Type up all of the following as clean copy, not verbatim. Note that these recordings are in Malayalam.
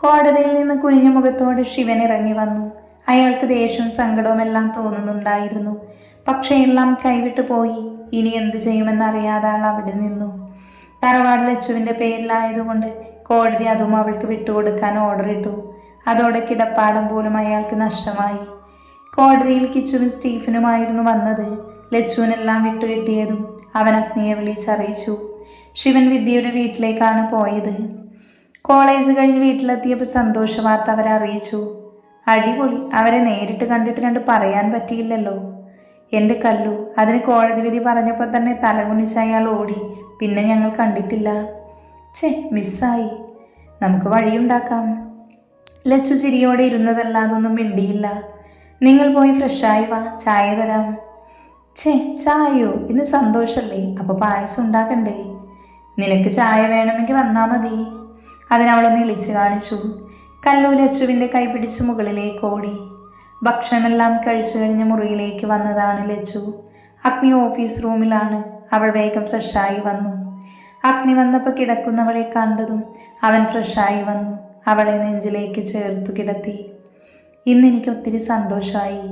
കോടതിയിൽ നിന്ന് കുനിഞ്ഞ മുഖത്തോടെ ശിവൻ ഇറങ്ങി വന്നു. അയാൾക്ക് ദേഷ്യവും സങ്കടവും എല്ലാം തോന്നുന്നുണ്ടായിരുന്നു. പക്ഷേ എല്ലാം കൈവിട്ടു പോയി. ഇനി എന്തു ചെയ്യുമെന്നറിയാതെ ആൾ അവിടെ നിന്നു. തറവാട് ലച്ചുവിൻ്റെ പേരിലായതുകൊണ്ട് കോടതി അതും അവൾക്ക് വിട്ടുകൊടുക്കാൻ ഓർഡർ ഇട്ടു. അതോടെ കിടപ്പാടം പോലും അയാൾക്ക് നഷ്ടമായി. കോടതിയിൽ കിച്ചുവും സ്റ്റീഫനുമായിരുന്നു വന്നത്. ലച്ചുവിനെല്ലാം വിട്ടുകിട്ടിയതും അവൻ അഗ്നിയെ വിളിച്ചറിയിച്ചു. ശിവൻ വിദ്യയുടെ വീട്ടിലേക്കാണ് പോയത്. കോളേജ് കഴിഞ്ഞ് വീട്ടിലെത്തിയപ്പോൾ സന്തോഷ വാർത്ത അവരെ അറിയിച്ചു. അടിപൊളി, അവരെ നേരിട്ട് കണ്ടിട്ട് കണ്ട് പറയാൻ പറ്റിയില്ലല്ലോ. എൻ്റെ കല്ലു, അതിന് കോടതി വിധി പറഞ്ഞപ്പോൾ തന്നെ തലകുനിച്ച് അയാൾ ഓടി. പിന്നെ ഞങ്ങൾ കണ്ടിട്ടില്ല. മിസ്സായി. നമുക്ക് വഴിയുണ്ടാക്കാം. ലച്ചു ചിരിയോടെ ഇരുന്നതല്ലാതൊന്നും മിണ്ടിയില്ല. നിങ്ങൾ പോയി ഫ്രഷായി വാ, ചായ തരാം. ചായയോ? ഇന്ന് സന്തോഷല്ലേ, അപ്പോൾ പായസം ഉണ്ടാക്കണ്ടേ? നിനക്ക് ചായ വേണമെങ്കിൽ വന്നാൽ മതി. അതിനവളൊന്ന് ഇളിച്ചു കാണിച്ചു. കല്ലു ലച്ചുവിൻ്റെ കൈ പിടിച്ച് മുകളിലേക്ക് ഓടി. ഭക്ഷണമെല്ലാം കഴിച്ചു കഴിഞ്ഞ് മുറിയിലേക്ക് വന്നതാണ് ലച്ചു. അഗ്നി ഓഫീസ് റൂമിലാണ്. അവൾ വേഗം ഫ്രഷായി വന്നു. അഗ്നി വന്നപ്പോൾ കിടക്കുന്നവളെ കണ്ടതും അവൻ ഫ്രഷായി വന്നു. അവളെ നെഞ്ചിലേക്ക് ചേർത്തു കിടത്തി. ഇന്നെനിക്ക് ഒത്തിരി സന്തോഷമായി.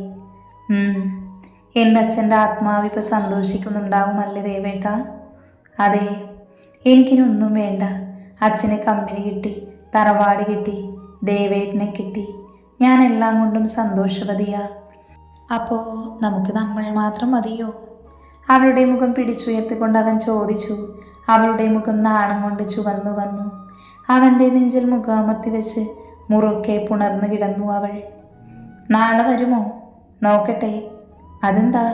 എൻ്റെ അച്ഛൻ്റെ ആത്മാവിപ്പോൾ സന്തോഷിക്കുന്നുണ്ടാവുമല്ലേ ദേവേട്ട? അതെ, എനിക്കിനൊന്നും വേണ്ട. അച്ഛന് കമ്പനി കിട്ടി, തറവാട് കിട്ടി, ദേവേട്ടനെ കിട്ടി. ഞാൻ എല്ലാം കൊണ്ടും സന്തോഷവതിയാ. അപ്പോൾ നമുക്ക് നമ്മൾ മാത്രം മതിയോ? അവളുടെ മുഖം പിടിച്ചുയർത്തിക്കൊണ്ട് അവൻ ചോദിച്ചു. അവളുടെ മുഖം നാണം കൊണ്ട് ചുവന്നു വന്നു. അവൻ്റെ നെഞ്ചിൽ മുഖം അമർത്തി വെച്ച് മുറുക്കെ പുണർന്നു കിടന്നു അവൾ. നാളെ വരുമോ? നോക്കട്ടെ. അതെന്താ?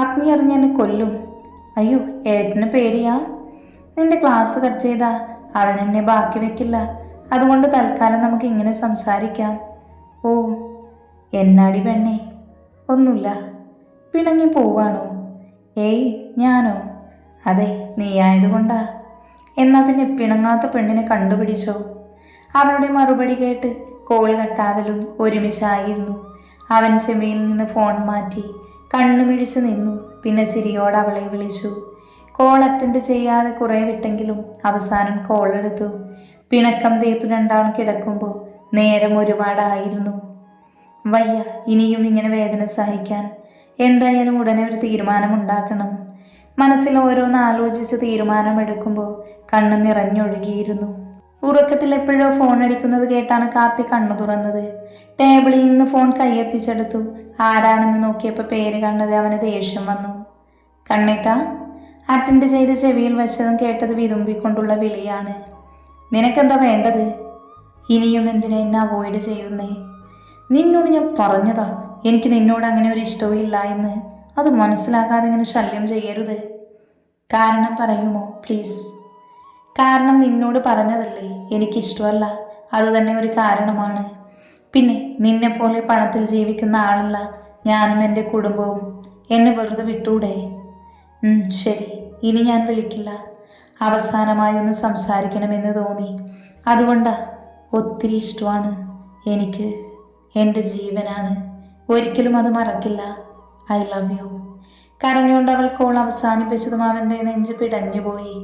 അഗ്നി അറിഞ്ഞ് എന്നെ കൊല്ലും. അയ്യോ, ഏട്ടന് പേടിയാ? നിന്റെ ക്ലാസ് കട്ട് ചെയ്താ അവൻ എന്നെ ബാക്കി വെക്കില്ല. അതുകൊണ്ട് തൽക്കാലം നമുക്ക് ഇങ്ങനെ സംസാരിക്കാം. ഓ, എന്നാടി പെണ്ണേ? ഒന്നുമില്ല. പിണങ്ങി പോവാണോ? ഏയ്, ഞാനോ? അതെ, നീയായതുകൊണ്ടാ. എന്നാ പിന്നെ പിണങ്ങാത്ത പെണ്ണിനെ കണ്ടുപിടിച്ചോ? അവളുടെ മറുപടി കേട്ട് കോൾ കട്ടാവലും ഒരുമിച്ചായിരുന്നു. അവൻ ചെവിയിൽ നിന്ന് ഫോൺ മാറ്റി കണ്ണു മിഴിച്ചു നിന്നു. പിന്നെ ചിരിയോട് അവളെ വിളിച്ചു. കോൾ അറ്റൻഡ് ചെയ്യാതെ കുറേ വിട്ടെങ്കിലും അവസാനം കോൾ എടുത്തു. പിണക്കം തീർത്തു രണ്ടാളും കിടക്കുമ്പോൾ നേരം ഒരുപാടായിരുന്നു. വയ്യ ഇനിയും ഇങ്ങനെ വേദന സഹിക്കാൻ. എന്തായാലും ഉടനെ ഒരു തീരുമാനമുണ്ടാക്കണം. മനസ്സിൽ ഓരോന്ന് ആലോചിച്ച് തീരുമാനമെടുക്കുമ്പോൾ കണ്ണ് നിറഞ്ഞൊഴുകിയിരുന്നു. ഉറക്കത്തിൽ എപ്പോഴോ ഫോൺ അടിക്കുന്നത് കേട്ടാണ് കാർത്തി കണ്ണു തുറന്നത്. ടേബിളിൽ നിന്ന് ഫോൺ കൈയെത്തിച്ചെടുത്തു. ആരാണെന്ന് നോക്കിയപ്പോൾ പേര് കണ്ടത് അവന് ദേഷ്യം വന്നു. കണ്ണേട്ടാ? അറ്റൻഡ് ചെയ്ത് ചെവിയിൽ വെച്ചതും കേട്ടത് വിതുമ്പിക്കൊണ്ടുള്ള വിളിയാണ്. നിനക്കെന്താ വേണ്ടത്? ഇനിയും എന്തിനാ എന്നെ അവോയ്ഡ് ചെയ്യുന്നേ? നിന്നോട് ഞാൻ പറഞ്ഞതാ എനിക്ക് നിന്നോട് അങ്ങനെ ഒരു ഇഷ്ടവും ഇല്ല എന്ന്. അത് മനസ്സിലാക്കാതെ ഇങ്ങനെ ശല്യം ചെയ്യരുത്. കാരണം പറയുമോ പ്ലീസ്? കാരണം നിന്നോട് പറഞ്ഞതല്ലേ എനിക്കിഷ്ടമല്ല. അത് തന്നെ ഒരു കാരണമാണ്. പിന്നെ നിന്നെപ്പോലെ പണത്തിൽ ജീവിക്കുന്ന ആളല്ല ഞാനും എൻ്റെ കുടുംബവും. എന്നെ വെറുതെ വിട്ടൂടെ? ശരി, ഇനി ഞാൻ വിളിക്കില്ല. അവസാനമായി ഒന്ന് സംസാരിക്കണമെന്ന് തോന്നി. അതുകൊണ്ടാ. ഒത്തിരി ഇഷ്ടമാണ് എനിക്ക്. എൻ്റെ ജീവനാണ്. ഒരിക്കലും അത് മറക്കില്ല. I love you. കരഞ്ഞുകൊണ്ട് അവൾ കോൾ അവസാനിപ്പിച്ചതും അവൻ്റെ നെഞ്ച് പിടഞ്ഞുപോയി.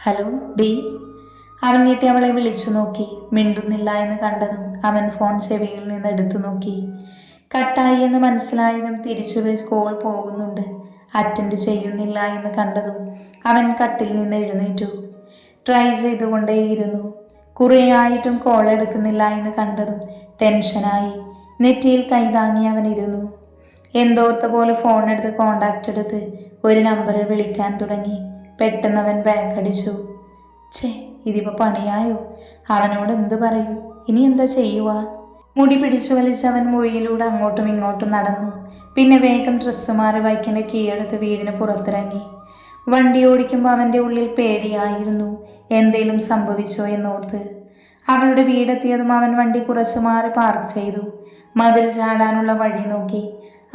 Hello D. അവൻ ഞെട്ടി അവളെ വിളിച്ചു നോക്കി. മിണ്ടുന്നില്ല എന്ന് കണ്ടതും അവൻ ഫോൺ ചെവിയിൽ നിന്ന് എടുത്തു നോക്കി. കട്ടായി എന്ന് മനസ്സിലായതും തിരിച്ചൊരു കോൾ പോകുന്നുണ്ട്. അറ്റൻഡ് ചെയ്യുന്നില്ല എന്ന് കണ്ടതും അവൻ കട്ടിൽ നിന്ന് എഴുന്നേറ്റു. ട്രൈ ചെയ്തുകൊണ്ടേയിരുന്നു. കുറേയായിട്ടും കോൾ എടുക്കുന്നില്ല എന്ന് കണ്ടതും ടെൻഷനായി. നെറ്റിയിൽ കൈതാങ്ങി അവൻ ഇരുന്നു. എന്തോർത്ത പോലെ ഫോൺ എടുത്ത് കോണ്ടാക്ട് എടുത്ത് ഒരു നമ്പറിൽ വിളിക്കാൻ തുടങ്ങി. പെട്ടെന്ന് അവൻ ബാക്ക് അടിച്ചു. ഇതിപ്പോൾ പണിയായോ? അവനോട് എന്ത് പറയും? ഇനി എന്താ ചെയ്യുക? മുടി പിടിച്ചു വലിച്ച് അവൻ മുറിയിലൂടെ അങ്ങോട്ടും ഇങ്ങോട്ടും നടന്നു. പിന്നെ വേഗം ഡ്രസ്സ് മാറി ബൈക്കിൻ്റെ കീഴെടുത്ത് വീടിന് പുറത്തിറങ്ങി. വണ്ടി ഓടിക്കുമ്പോൾ അവൻ്റെ ഉള്ളിൽ പേടിയായിരുന്നു. എന്തേലും സംഭവിച്ചോ എന്നോർത്ത്. അവളുടെ വീടെത്തിയതും അവൻ വണ്ടി കുറച്ച് മാറി പാർക്ക് ചെയ്തു. മതിൽ ചാടാനുള്ള വഴി നോക്കി.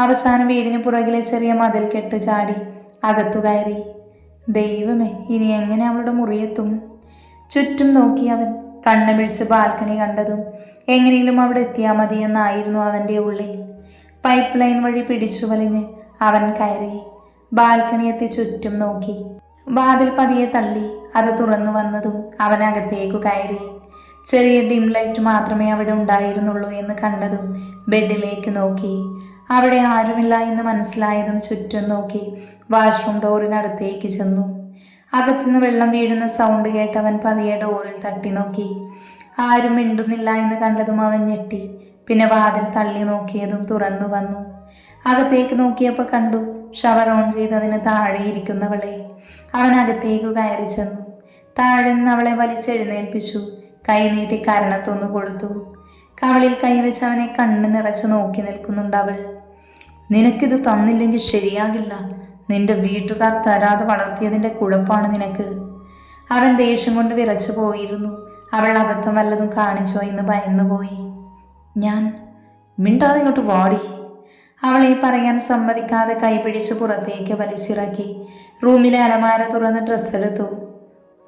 അവസാനം വീടിന് പുറകിലെ ചെറിയ മതിൽ കെട്ട് ചാടി അകത്തു കയറി. ദൈവമേ, ഇനി എങ്ങനെ അവളുടെ മുറിയെത്തും? ചുറ്റും നോക്കി അവൻ. കണ്ണ് പിടിച്ച് ബാൽക്കണി കണ്ടതും എങ്ങനെയും അവിടെ എത്തിയാൽ മതിയെന്നായിരുന്നു അവൻ്റെ ഉള്ളിൽ. പൈപ്പ് ലൈൻ വഴി പിടിച്ചു വലിഞ്ഞ് അവൻ കയറി. ബാൽക്കണി എത്തി ചുറ്റും നോക്കി. വാതിൽ പതിയെ തള്ളി. അത് തുറന്നു വന്നതും അവൻ അകത്തേക്കു കയറി. ചെറിയ ഡിം ലൈറ്റ് മാത്രമേ അവിടെ ഉണ്ടായിരുന്നുള്ളൂ എന്ന് കണ്ടതും ബെഡിലേക്ക് നോക്കി. അവിടെ ആരുമില്ല എന്ന് മനസ്സിലായതും ചുറ്റും നോക്കി വാഷ്റൂം ഡോറിനടുത്തേക്ക് ചെന്നു. അകത്തുനിന്ന് വെള്ളം വീഴുന്ന സൗണ്ട് കേട്ട് അവൻ പതിയെ ഡോറിൽ തട്ടി നോക്കി. ആരും മിണ്ടുന്നില്ല എന്ന് കണ്ടതും അവൻ ഞെട്ടി. പിന്നെ വാതിൽ തള്ളി നോക്കിയതും തുറന്നു വന്നു. അകത്തേക്ക് നോക്കിയപ്പോൾ കണ്ടു ഷവർ ഓൺ ചെയ്തതിന് താഴെ ഇരിക്കുന്നവളെ. അവൻ അകത്തേക്ക് കയറി ചെന്നു. താഴെ നിന്ന് അവളെ വലിച്ചെഴുന്നേൽപ്പിച്ചു. കൈ നീട്ടി കരണത്തൊന്നു കൊടുത്തു. കവളിൽ കൈവച്ച് അവനെ കണ്ണ് നിറച്ചു നോക്കി നിൽക്കുന്നുണ്ട് അവൾ. നിനക്കിത് തന്നില്ലെങ്കിൽ ശരിയാകില്ല. നിന്റെ വീട്ടുകാർ തരാതെ വളർത്തിയതിൻ്റെ കുഴപ്പമാണ് നിനക്ക്. അവൻ ദേഷ്യം കൊണ്ട് വിറച്ചു പോയിരുന്നു. അവൾ അബദ്ധം വല്ലതും കാണിച്ചോ എന്ന് ഭയന്നുപോയി. ഞാൻ മിണ്ടാതെ ഇങ്ങോട്ട് വാടി. അവളെ പറയാൻ സമ്മതിക്കാതെ കൈപിടിച്ച് പുറത്തേക്ക് വലിച്ചിറക്കി. റൂമിലെ അലമാര തുറന്ന് ഡ്രസ്സ് എടുത്തു.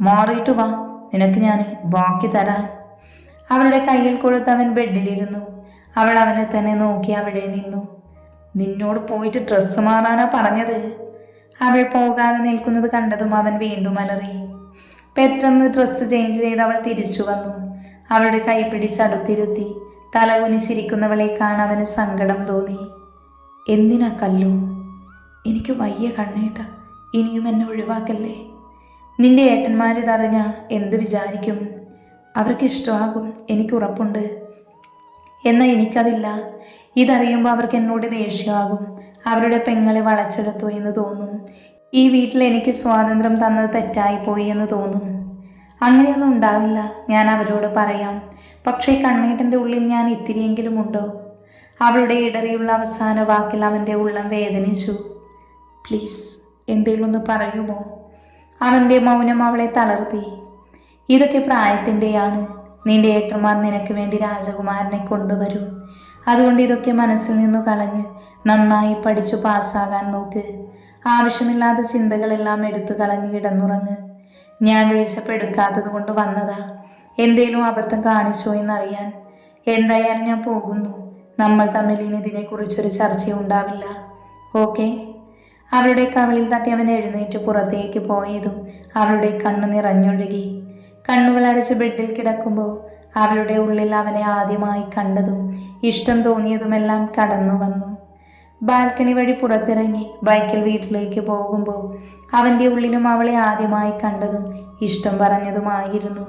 മാറിയിട്ട് വാ, നിനക്ക് ഞാൻ ബാക്കി തരാം. അവളുടെ കയ്യിൽ കൊടുത്ത് അവൻ ബെഡിലിരുന്നു. അവൾ അവനെ തന്നെ നോക്കി അവിടെ നിന്നു. നിന്നോട് പോയിട്ട് ഡ്രസ്സ് മാറാനാ പറഞ്ഞത്. അവൾ പോകാതെ നിൽക്കുന്നത് കണ്ടതും അവൻ വീണ്ടും അലറി. പെട്ടെന്ന് ഡ്രസ്സ് ചേഞ്ച് ചെയ്ത് അവൾ തിരിച്ചു വന്നു. അവളുടെ കൈ പിടിച്ചടുത്തിരുത്തി. തലകുനിച്ചിരിക്കുന്നവളെ കാണാൻ അവന് സങ്കടം തോന്നി. എന്തിനാ കല്ലു? എനിക്ക് വയ്യ കണ്ണേട്ട, ഇനിയും എന്നെ ഒഴിവാക്കല്ലേ. നിന്റെ ഏട്ടന്മാരിതറിഞ്ഞ എന്ത് വിചാരിക്കും? അവർക്ക് ഇഷ്ടമാകും, എനിക്ക് ഉറപ്പുണ്ട്. എന്നാൽ എനിക്കതില്ല. ഇതറിയുമ്പോൾ അവർക്ക് എന്നോട് ദേഷ്യമാകും. അവരുടെ പെങ്ങളെ വളച്ചെടുത്തു എന്ന് തോന്നും. ഈ വീട്ടിൽ എനിക്ക് സ്വാതന്ത്ര്യം തന്നത് തെറ്റായിപ്പോയി എന്ന് തോന്നും. അങ്ങനെയൊന്നും ഉണ്ടാവില്ല, ഞാൻ അവരോട് പറയാം. പക്ഷേ കണ്ണേട്ടൻ്റെ ഉള്ളിൽ ഞാൻ ഇത്തിരിയെങ്കിലും ഉണ്ടോ? അവളുടെ ഇടറിയുള്ള അവസാന വാക്കിൽ അവൻ്റെ ഉള്ളം വേദനിച്ചു. പ്ലീസ് എന്തെങ്കിലും ഒന്ന് പറയുമോ? അവൻ്റെ മൗനം അവളെ തളർത്തി. ഇതൊക്കെ പ്രായത്തിൻ്റെയാണ്. നിന്റെ ഏട്ടന്മാർ നിനക്ക് വേണ്ടി രാജകുമാരനെ കൊണ്ടുവരും. അതുകൊണ്ട് ഇതൊക്കെ മനസ്സിൽ നിന്നു കളഞ്ഞ് നന്നായി പഠിച്ചു പാസ്സാകാൻ നോക്ക്. ആവശ്യമില്ലാത്ത ചിന്തകളെല്ലാം എടുത്തു കളഞ്ഞ് കിടന്നുറങ്ങ്. ഞാൻ വീഴ്ചപ്പെടുക്കാത്തത് കൊണ്ട് വന്നതാ. എന്തേലും അബദ്ധം കാണിച്ചോ എന്നറിയാൻ. എന്തായാലും ഞാൻ പോകുന്നു. നമ്മൾ തമ്മിൽ ഇനി ഇതിനെക്കുറിച്ചൊരു ചർച്ചയുണ്ടാവില്ല. ഓക്കെ? അവളുടെ കവിളിൽ തട്ടി അവൻ എഴുന്നേറ്റ് പുറത്തേക്ക് പോയതും അവളുടെ കണ്ണു നിറഞ്ഞൊഴുകി. കണ്ണുകൾ അടച്ച് ബെഡിൽ കിടക്കുമ്പോൾ അവളുടെ ഉള്ളിൽ അവനെ ആദ്യമായി കണ്ടതും ഇഷ്ടം തോന്നിയതുമെല്ലാം കടന്നു വന്നു. ബാൽക്കണി വഴി പുറത്തിറങ്ങി ബൈക്കിൽ വീട്ടിലേക്ക് പോകുമ്പോൾ അവൻ്റെ ഉള്ളിലും അവളെ ആദ്യമായി കണ്ടതും ഇഷ്ടം പറഞ്ഞതുമായിരുന്നു.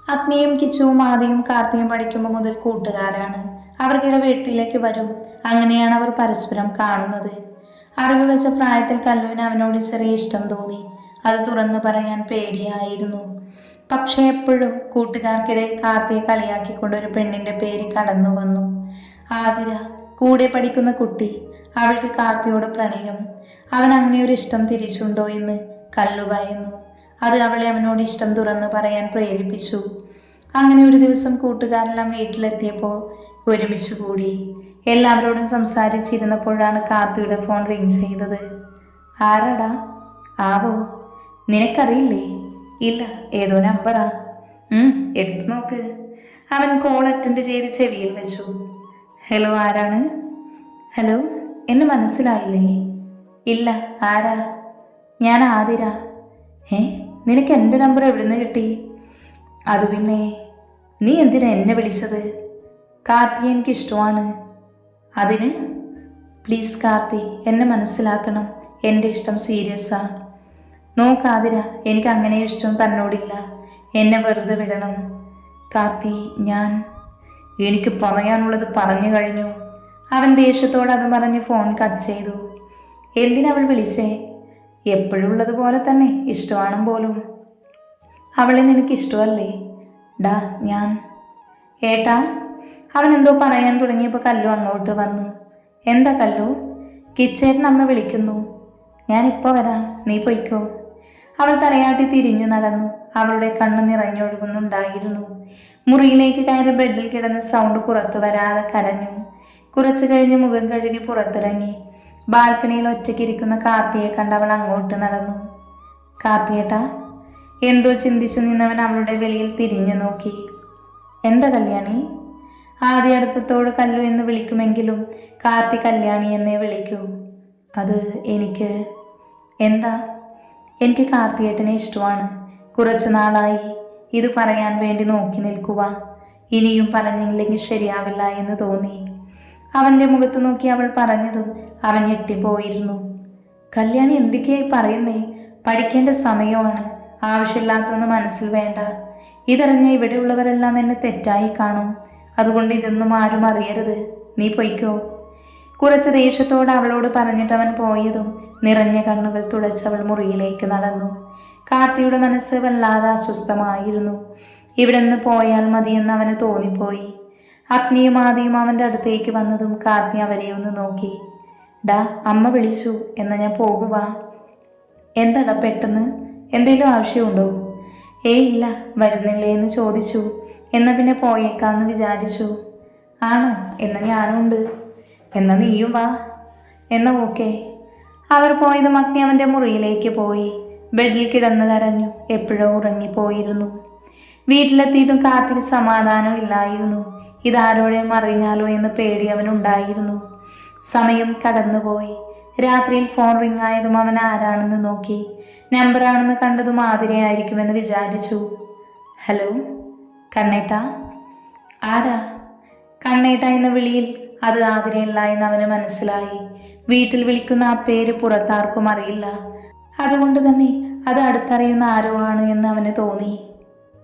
അഗ്നിയും കിച്ചുവും ആദിയും കാർത്തിയും പഠിക്കുമ്പോൾ മുതൽ കൂട്ടുകാരാണ്. അവർക്കിടെ വീട്ടിലേക്ക് വരും. അങ്ങനെയാണ് അവർ പരസ്പരം കാണുന്നത്. അറിവ് വെച്ച പ്രായത്തിൽ കല്ലുവിന് അവനോട് ചെറിയ ഇഷ്ടം തോന്നി. അത് തുറന്നു പറയാൻ പേടിയായിരുന്നു. പക്ഷേ എപ്പോഴും കൂട്ടുകാർക്കിടയിൽ കാർത്തിയെ കളിയാക്കിക്കൊണ്ടൊരു പെണ്ണിൻ്റെ പേര് കടന്നു വന്നു. ആതിര, കൂടെ പഠിക്കുന്ന കുട്ടി. അവൾക്ക് കാർത്തിയോട് പ്രണയം. അവൻ അങ്ങനെ ഒരു ഇഷ്ടം തിരിച്ചുണ്ടോ എന്ന് കല്ലു ഭയന്നു. അത് അവളെ അവനോട് ഇഷ്ടം തുറന്നു പറയാൻ പ്രേരിപ്പിച്ചു. അങ്ങനെ ഒരു ദിവസം കൂട്ടുകാരെല്ലാം വീട്ടിലെത്തിയപ്പോൾ ഒരുമിച്ച് കൂടി. എല്ലാവരോടും സംസാരിച്ചിരുന്നപ്പോഴാണ് കാർത്തിയുടെ ഫോൺ റിങ് ചെയ്തത്. ആരാടാ? ആവോ, നിനക്കറിയില്ലേ? ഇല്ല, ഏതോ നമ്പറാ. എടുത്തു നോക്ക്. അവൻ കോൾ അറ്റൻഡ് ചെയ്ത് ചെവിയിൽ വെച്ചു. ഹലോ, ആരാണ്? ഹലോ, എന്നെ മനസ്സിലായില്ലേ? ഇല്ല, ആരാ? ഞാൻ ആതിര. നിനക്ക് എൻ്റെ നമ്പർ എവിടുന്ന് കിട്ടി? അത് പിന്നെ, നീ എന്തിനാ എന്നെ വിളിച്ചത്? കാർത്തിയെ എനിക്കിഷ്ടമാണ്. അതിന്? പ്ലീസ് കാർത്തി, എന്നെ മനസ്സിലാക്കണം. എൻ്റെ ഇഷ്ടം സീരിയസാ. നോക്കാതിര, എനിക്ക് അങ്ങനെ ഇഷ്ടം തന്നോടില്ല. എന്നെ വെറുതെ വിടണം. കാർത്തി, എനിക്ക് പറയാനുള്ളത് പറഞ്ഞു കഴിഞ്ഞു. അവൻ ദേഷ്യത്തോടെ അത് പറഞ്ഞ് ഫോൺ കട്ട് ചെയ്തു. എന്തിനവൾ വിളിച്ചേ? എപ്പോഴുള്ളതുപോലെ തന്നെ, ഇഷ്ടമാണ് പോലും. അവളെ നിനക്ക് ഇഷ്ടമല്ലേ? ഡാ, ഏട്ടാ. അവൻ എന്തോ പറയാൻ തുടങ്ങിയപ്പോൾ കല്ലു അങ്ങോട്ട് വന്നു. എന്താ കല്ലു? കിച്ചേട്ടൻ അമ്മ വിളിക്കുന്നു. ഞാനിപ്പോൾ വരാം, നീ പൊയ്ക്കോ. അവൾ തലയാട്ടി തിരിഞ്ഞു നടന്നു. അവളുടെ കണ്ണ് നിറഞ്ഞൊഴുകുന്നുണ്ടായിരുന്നു. മുറിയിലേക്ക് കയറി ബെഡിൽ കിടന്ന് സൗണ്ട് പുറത്തു വരാതെ കരഞ്ഞു. കുറച്ചു കഴിഞ്ഞ് മുഖം കഴുകി പുറത്തിറങ്ങി. ബാൽക്കണിയിൽ ഒറ്റയ്ക്കിരിക്കുന്ന കാർത്തിയെ കണ്ട് അവൾ അങ്ങോട്ട് നടന്നു. കാർത്തിയേട്ടാ. എന്തോ ചിന്തിച്ചു നിന്നവൻ അവളുടെ വെളിയിൽ തിരിഞ്ഞു നോക്കി. എന്താ കല്യാണി? ആദ്യ അടുപ്പത്തോട് കല്ലു എന്ന് വിളിക്കുമെങ്കിലും കാർത്തി കല്യാണി എന്നേ വിളിക്കൂ. അത് എനിക്ക് കാർത്തിയേട്ടനെ ഇഷ്ടമാണ്. കുറച്ചു നാളായി. ഇത് പറയാൻ വേണ്ടി നോക്കി നിൽക്കുക. ഇനിയും പറഞ്ഞില്ലെങ്കിൽ ശരിയാവില്ല എന്ന് തോന്നി. അവൻ്റെ മുഖത്ത് നോക്കി അവൾ പറഞ്ഞതും അവൻ ഞെട്ടിപ്പോയിരുന്നു. കല്യാണി എന്തൊക്കെയായി പറയുന്നേ? പഠിക്കേണ്ട സമയമാണ്. ആവശ്യമില്ലാത്തതൊന്നും മനസ്സിൽ വേണ്ട. ഇതറിഞ്ഞ ഇവിടെയുള്ളവരെല്ലാം എന്നെ തെറ്റായി കാണും. അതുകൊണ്ട് ഇതൊന്നും ആരും അറിയരുത്. നീ പൊയ്ക്കോ. കുറച്ച് ദേഷ്യത്തോടെ അവളോട് പറഞ്ഞിട്ട് അവൻ പോയതും നിറഞ്ഞ കണ്ണുകൾ തുടച്ചവൾ മുറിയിലേക്ക് നടന്നു. കാർത്തിയുടെ മനസ്സ് വല്ലാതെ അസ്വസ്ഥമായിരുന്നു. ഇവിടെ നിന്ന് പോയാൽ മതിയെന്ന് അവന് തോന്നിപ്പോയി. അഗ്നിയും ആദിയും അവൻ്റെ അടുത്തേക്ക് വന്നതും കാർത്തി അവരെ ഒന്ന് നോക്കി. ഡാ, അമ്മ വിളിച്ചു, എന്നാ ഞാൻ പോകുക. എന്താടാ പെട്ടെന്ന്? എന്തെങ്കിലും ആവശ്യമുണ്ടോ? ഏയ് ഇല്ല, വരുന്നില്ലേ എന്ന് ചോദിച്ചു. എന്നാ പിന്നെ പോയേക്കാന്ന് വിചാരിച്ചു. ആണോ? എന്നാ ഞാനുണ്ട്. എന്നാ നീയും വാ. എന്നാ ഓക്കെ. അവർ പോയതും അഗ്നി അവൻ്റെ മുറിയിലേക്ക് പോയി. ബെഡിൽ കിടന്ന് കരഞ്ഞു. എപ്പോഴോ ഉറങ്ങിപ്പോയിരുന്നു. വീട്ടിലെത്തിയിട്ടും കാർത്തിക്ക് സമാധാനം ഇല്ലായിരുന്നു. ഇതാരോടെയും അറിഞ്ഞാലോ എന്ന് പേടി അവനുണ്ടായിരുന്നു. സമയം കടന്നുപോയി. രാത്രിയിൽ ഫോൺ റിങ് ആയതും അവൻ ആരാണെന്ന് നോക്കി. നമ്പറാണെന്ന് കണ്ടതും ആതിരയായിരിക്കുമെന്ന് വിചാരിച്ചു. ഹലോ കണ്ണേട്ടാ. ആരാ? കണ്ണേട്ട എന്ന വിളിയിൽ അത് ആതിരയല്ല എന്ന് അവന് മനസ്സിലായി. വീട്ടിൽ വിളിക്കുന്ന ആ പേര് പുറത്താർക്കും അറിയില്ല. അതുകൊണ്ട് തന്നെ അത് അടുത്തറിയുന്ന ആരോ ആണ് എന്ന് അവന് തോന്നി.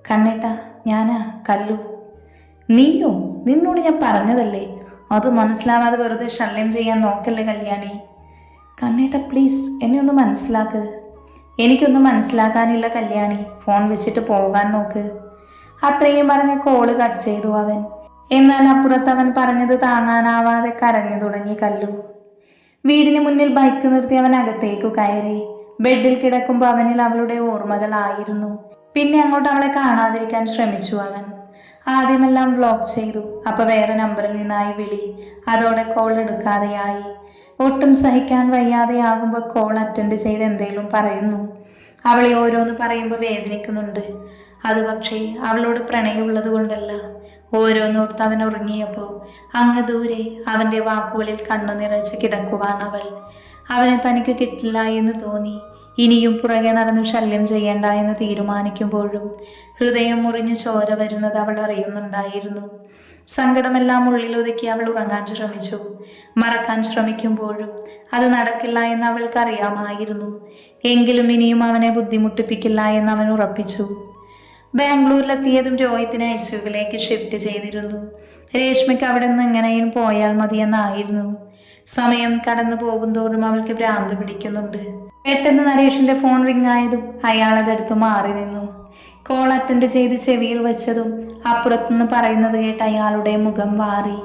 കണ്ണേട്ട, ഞാനാ കല്ലു. നീയോ? നിന്നോട് ഞാൻ പറഞ്ഞതല്ലേ, അത് മനസ്സിലാവാതെ വെറുതെ ശല്യം ചെയ്യാൻ നോക്കല്ലേ കല്യാണി. കണ്ണേട്ട പ്ലീസ്, എന്നെ ഒന്ന് മനസ്സിലാക്ക്. എനിക്കൊന്നും മനസ്സിലാക്കാനില്ല കല്യാണി. ഫോൺ വെച്ചിട്ട് പോകാൻ നോക്ക്. അത്രയും പറഞ്ഞ് കോള് കട്ട് ചെയ്തു അവൻ. എന്നാൽ അപ്പുറത്ത് അവൻ പറഞ്ഞത് താങ്ങാനാവാതെ കരഞ്ഞു തുടങ്ങി കല്ലു. വീടിന് മുന്നിൽ ബൈക്ക് നിർത്തി അവൻ അകത്തേക്കു കയറി. ബെഡിൽ കിടക്കുമ്പോൾ അവനിൽ അവളുടെ ഓർമ്മകളായിരുന്നു. പിന്നെ അങ്ങോട്ട് അവളെ കാണാതിരിക്കാൻ ശ്രമിച്ചു അവൻ. ആദ്യമെല്ലാം ബ്ലോക്ക് ചെയ്തു. അപ്പൊ വേറെ നമ്പറിൽ നിന്നായി വിളി. അതോടെ കോൾ എടുക്കാതെയായി. ഒട്ടും സഹിക്കാൻ വയ്യാതെയാകുമ്പോൾ കോൾ അറ്റൻഡ് ചെയ്ത് എന്തേലും പറയുന്നു. അവളെ ഓരോന്ന് പറയുമ്പോൾ വേദനിക്കുന്നുണ്ട്. അത് പക്ഷേ അവളോട് പ്രണയമുള്ളത് കൊണ്ടല്ല. ഓരോന്നോർത്ത് അവൻ ഉറങ്ങിയപ്പോൾ അങ്ങ് ദൂരെ അവൻ്റെ വാക്കുകളിൽ കണ്ണു നിറച്ച് കിടക്കുവാണ് അവൾ. അവനെ തനിക്ക് കിട്ടില്ല എന്ന് തോന്നി. ഇനിയും പുറകെ നടന്നു ശല്യം ചെയ്യേണ്ട എന്ന് തീരുമാനിക്കുമ്പോഴും ഹൃദയം മുറിഞ്ഞു ചോര വരുന്നത് അവൾ അറിയുന്നുണ്ടായിരുന്നു. സങ്കടമെല്ലാം ഉള്ളിലൊതുക്കി അവൾ ഉറങ്ങാൻ ശ്രമിച്ചു. മറക്കാൻ ശ്രമിക്കുമ്പോഴും അത് നടക്കില്ല എന്ന് അവൾക്കറിയാമായിരുന്നു. എങ്കിലും ഇനിയും അവനെ ബുദ്ധിമുട്ടിപ്പിക്കില്ല എന്ന് അവൻ ഉറപ്പിച്ചു. ബാംഗ്ലൂരിലെത്തിയതും രോഹിത്തിനെ ഐസിയുവിലേക്ക് ഷിഫ്റ്റ് ചെയ്തിരുന്നു. രേഷ്മയ്ക്ക് അവിടെ നിന്ന് എങ്ങനെയും പോയാൽ മതിയെന്നായിരുന്നു. സമയം കടന്നു പോകുന്തോറും അവൾക്ക് ഭ്രാന്ത് പിടിക്കുന്നുണ്ട്. പെട്ടെന്ന് നരേഷിന്റെ ഫോൺ റിങ് ആയതും അയാൾ അതെടുത്ത് മാറി നിന്നു. കോൾ അറ്റൻഡ് ചെയ്ത് ചെവിയിൽ വെച്ചതും അപ്പുറത്തുനിന്ന് പറയുന്നത് കേട്ട് അയാളുടെ മുഖം മാറി.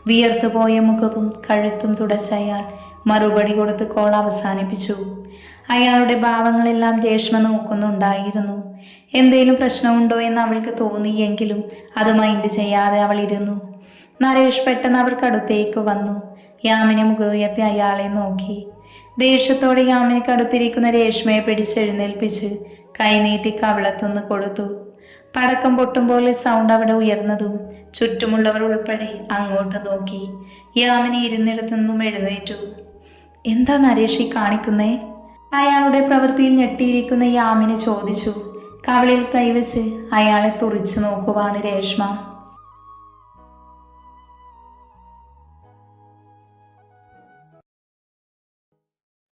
വിയർത്തു പോയ മുഖവും കഴുത്തും തുടച്ച അയാൾ മറുപടി കൊടുത്ത് കോൾ അവസാനിപ്പിച്ചു. അയാളുടെ ഭാവങ്ങളെല്ലാം രേഷ്മ നോക്കുന്നുണ്ടായിരുന്നു. എന്തേലും പ്രശ്നമുണ്ടോ എന്ന് അവൾക്ക് തോന്നിയെങ്കിലും അത് മൈൻഡ് ചെയ്യാതെ അവൾ ഇരുന്നു. നരേഷ് പെട്ടെന്ന് അവർക്കടുത്തേക്ക് വന്നു. യാമിനി മുഖം ഉയർത്തി അയാളെ നോക്കി. ദേഷ്യത്തോടെ യാമിനിക്ക് അടുത്തിരിക്കുന്ന രേഷ്മയെ പിടിച്ചെഴുന്നേൽപ്പിച്ച് കൈനീട്ടി കവിളത്തൊന്ന് കൊടുത്തു. പടക്കം പൊട്ടും പോലെ സൗണ്ട് അവിടെ ഉയർന്നതും ചുറ്റുമുള്ളവർ ഉൾപ്പെടെ അങ്ങോട്ട് നോക്കി. യാമിനി ഇരുന്നിടത്തുനിന്നും എഴുന്നേറ്റു. എന്താ നരേഷ് കാണിക്കുന്നേ? അയാളുടെ പ്രവൃത്തിയിൽ ഞെട്ടിയിരിക്കുന്ന യാമിനി ചോദിച്ചു. കവിളിൽ കൈവച്ച് അയാളെ തുറിച്ചു നോക്കുവാണ് രേഷ്മ.